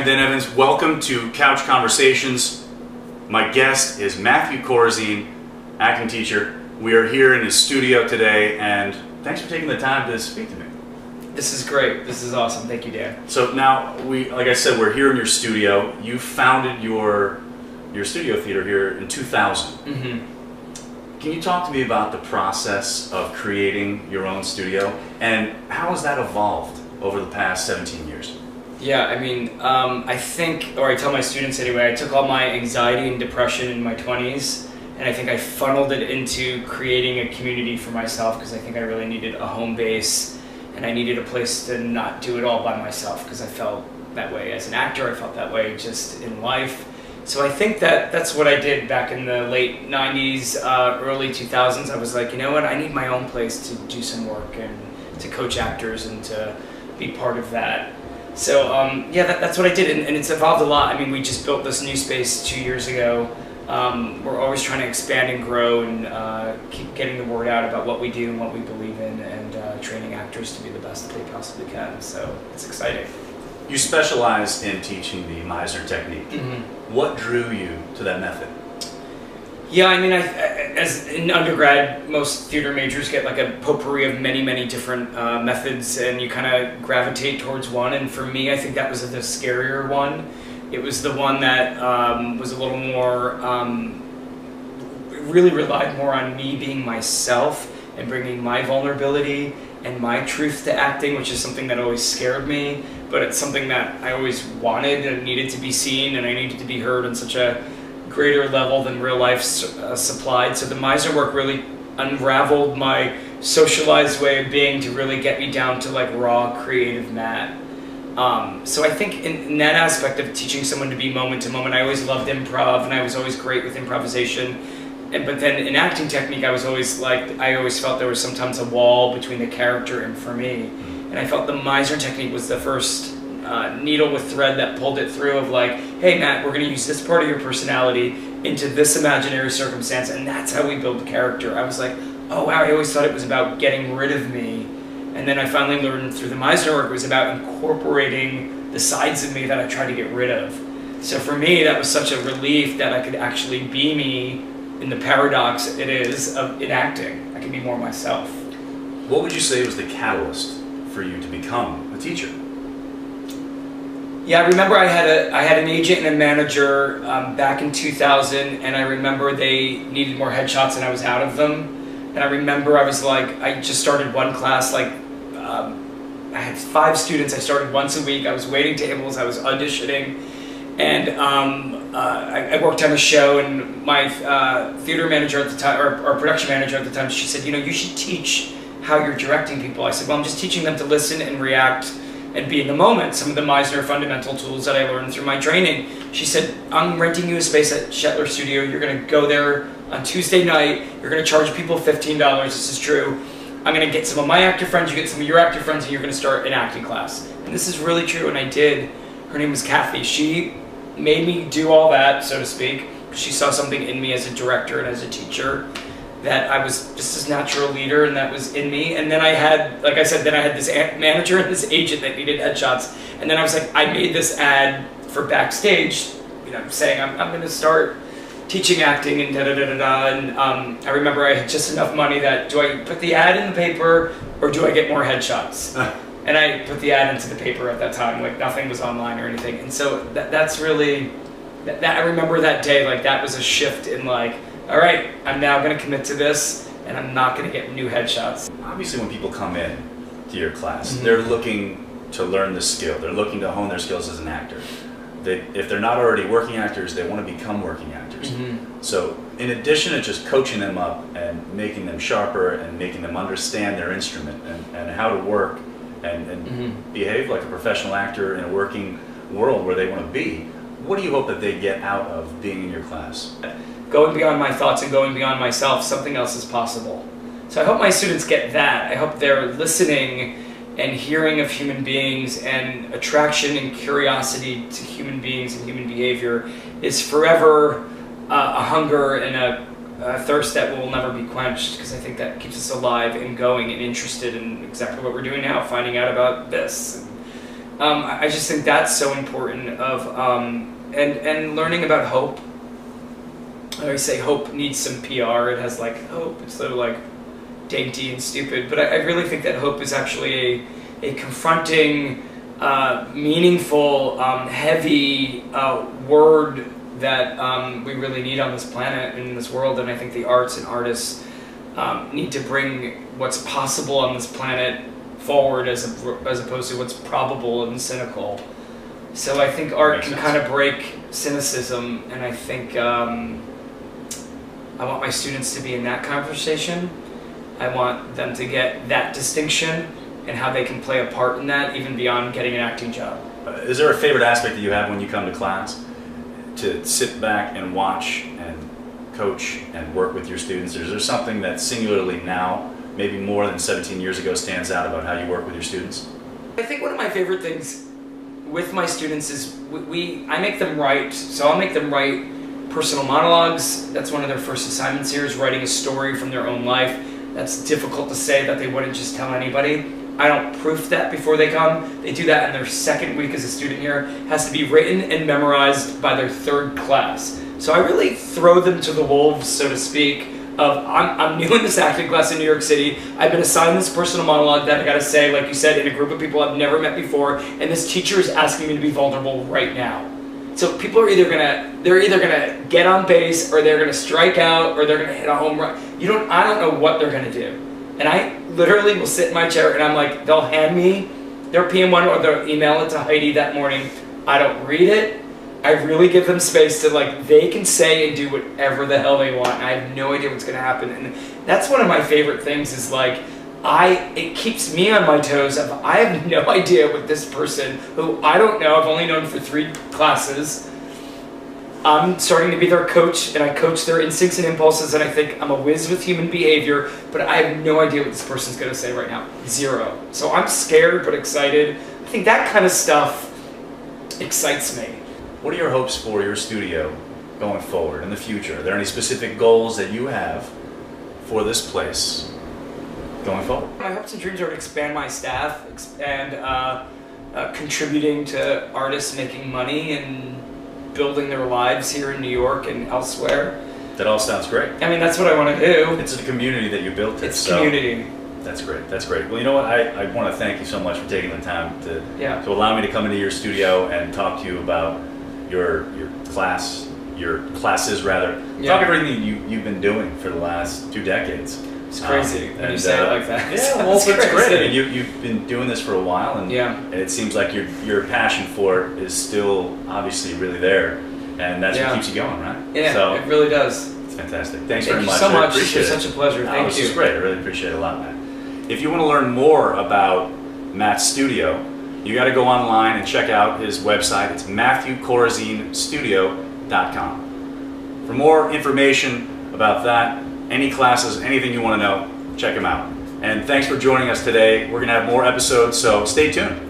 I'm Dan Evans. Welcome to Couch Conversations. My guest is Matthew Corozine, acting teacher. We are here in his studio today, and thanks for taking the time to speak to me. This is great. This is awesome. Thank you, Dan. So now, like I said, we're here in your studio. You founded your studio theater here in 2000. Mm-hmm. Can you talk to me about the process of creating your own studio, and how has that evolved over the past 17 years? Yeah, I mean, I think, or I tell my students anyway, I took all my anxiety and depression in my 20s, and I think I funneled it into creating a community for myself, because I think I really needed a home base, and I needed a place to not do it all by myself, because I felt that way as an actor, I felt that way just in life. So I think that's what I did back in the late 90s, early 2000s. I was like, you know what, I need my own place to do some work and to coach actors and to be part of that. So yeah, that's what I did, and it's evolved a lot. I mean, we just built this new space 2 years ago. We're always trying to expand and grow and keep getting the word out about what we do and what we believe in, and training actors to be the best that they possibly can. So it's exciting. You specialize in teaching the Meisner Technique. Mm-hmm. What drew you to that method? Yeah, I mean, as in undergrad, most theater majors get like a potpourri of many different methods, and you kind of gravitate towards one. And for me, I think that was the scarier one. It was the one that was a little more, really relied more on me being myself and bringing my vulnerability and my truth to acting, which is something that always scared me, but it's something that I always wanted and needed to be seen, and I needed to be heard on such a greater level than real life supplied. So the Meisner work really unraveled my socialized way of being to really get me down to like raw creative Matt. So I think in that aspect of teaching someone to be moment to moment, I always loved improv, and I was always great with improvisation. But then in acting technique, I always felt there was sometimes a wall between the character and for me. And I felt the Meisner technique was the first needle with thread that pulled it through of like, hey Matt, we're going to use this part of your personality into this imaginary circumstance, and that's how we build the character. I was like, oh wow, I always thought it was about getting rid of me. And then I finally learned through the Meisner work it was about incorporating the sides of me that I tried to get rid of. So for me, that was such a relief that I could actually be me in the paradox it is in acting. I can be more myself. What would you say was the catalyst for you to become a teacher? Yeah, I remember I had an agent and a manager back in 2000, and I remember they needed more headshots and I was out of them. And I remember I was like, I just started one class, like I had 5 students, I started once a week, I was waiting tables, I was auditioning, and I worked on a show, and my theater manager at the time, or production manager at the time, she said, you know, you should teach how you're directing people. I said, well, I'm just teaching them to listen and react and be in the moment, some of the Meisner fundamental tools that I learned through my training. She said, I'm renting you a space at Shetler Studio. You're going to go there on Tuesday night. You're going to charge people $15. This is true. I'm going to get some of my actor friends, you get some of your actor friends, and you're going to start an acting class. And this is really true, and I did. Her name was Kathy. She made me do all that, so to speak. She saw something in me as a director and as a teacher, that I was just this natural leader, and that was in me. And then I had, like I said, then I had this manager and this agent that needed headshots. And then I was like, I made this ad for Backstage, you know, saying I'm going to start teaching acting and da-da-da-da-da. And I remember I had just enough money that, do I put the ad in the paper or do I get more headshots? And I put the ad into the paper at that time, like nothing was online or anything. And so that's really, I remember that day, like that was a shift in like, all right, I'm now going to commit to this, and I'm not going to get new headshots. Obviously, when people come in to your class, Mm-hmm. they're looking to learn the skill. They're looking to hone their skills as an actor. If they're not already working actors, they want to become working actors. Mm-hmm. So in addition to just coaching them up and making them sharper and making them understand their instrument and how to work and Mm-hmm. behave like a professional actor in a working world where they want to be, what do you hope that they get out of being in your class? Going beyond my thoughts and going beyond myself, something else is possible. So I hope my students get that. I hope they're listening and hearing of human beings, and attraction and curiosity to human beings and human behavior is forever a hunger and a thirst that will never be quenched, because I think that keeps us alive and going and interested in exactly what we're doing now, finding out about this. I just think that's so important and learning about hope. I always say hope needs some PR. It has like hope. It's sort of like dainty and stupid, but I really think that hope is actually a confronting, meaningful, heavy word that we really need on this planet and in this world. And I think the arts and artists need to bring what's possible on this planet forward as opposed to what's probable and cynical. So I think art can kind of break cynicism, and I think I want my students to be in that conversation. I want them to get that distinction and how they can play a part in that, even beyond getting an acting job. Is there a favorite aspect that you have when you come to class? To sit back and watch and coach and work with your students? Is there something that singularly now, maybe more than 17 years ago, stands out about how you work with your students? I think one of my favorite things with my students is I make them write. So I'll make them write personal monologues. That's one of their first assignments here, is writing a story from their own life. That's difficult to say that they wouldn't just tell anybody. I don't proof that before they come. They do that in their second week as a student here. It has to be written and memorized by their third class. So I really throw them to the wolves, so to speak, of I'm new in this acting class in New York City. I've been assigned this personal monologue that I gotta say, like you said, in a group of people I've never met before, and this teacher is asking me to be vulnerable right now. So people are either gonna get on base, or they're gonna strike out, or they're gonna hit a home run. I don't know what they're gonna do. And I literally will sit in my chair and I'm like, they'll hand me their PM1 or they'll email it to Heidi that morning. I don't read it. I really give them space to, like, they can say and do whatever the hell they want. I have no idea what's gonna happen. And that's one of my favorite things, is like, it keeps me on my toes. I have no idea what this person, who I don't know, I've only known for 3 classes, I'm starting to be their coach, and I coach their instincts and impulses, and I think I'm a whiz with human behavior, but I have no idea what this person's gonna say right now. Zero. So I'm scared but excited. I think that kind of stuff excites me. What are your hopes for your studio going forward in the future? Are there any specific goals that you have for this place going forward? My hopes and dreams are to expand my staff, expand contributing to artists making money and building their lives here in New York and elsewhere. That all sounds great. I mean, that's what I want to do. It's a community that you built here. It's community. That's great. That's great. Well, you know what? I want to thank you so much for taking the time to allow me to come into your studio and talk to you about your classes rather. Yeah. Talk everything you've been doing for the last 2 decades. It's crazy when you say it like that. Yeah, well, it's great. I mean, you've been doing this for a while, and it seems like your passion for it is still obviously really there, and that's what keeps you going, right? Yeah, so, it really does. It's fantastic. Thanks very much. Thank you so much. Appreciate It's such a pleasure. Thank you. This is great. I really appreciate it a lot, Matt. If you want to learn more about Matt's studio, you got to go online and check out his website. It's MatthewCorozineStudio.com. For more information about that, any classes, anything you want to know, check him out. And thanks for joining us today. We're going to have more episodes, so stay tuned.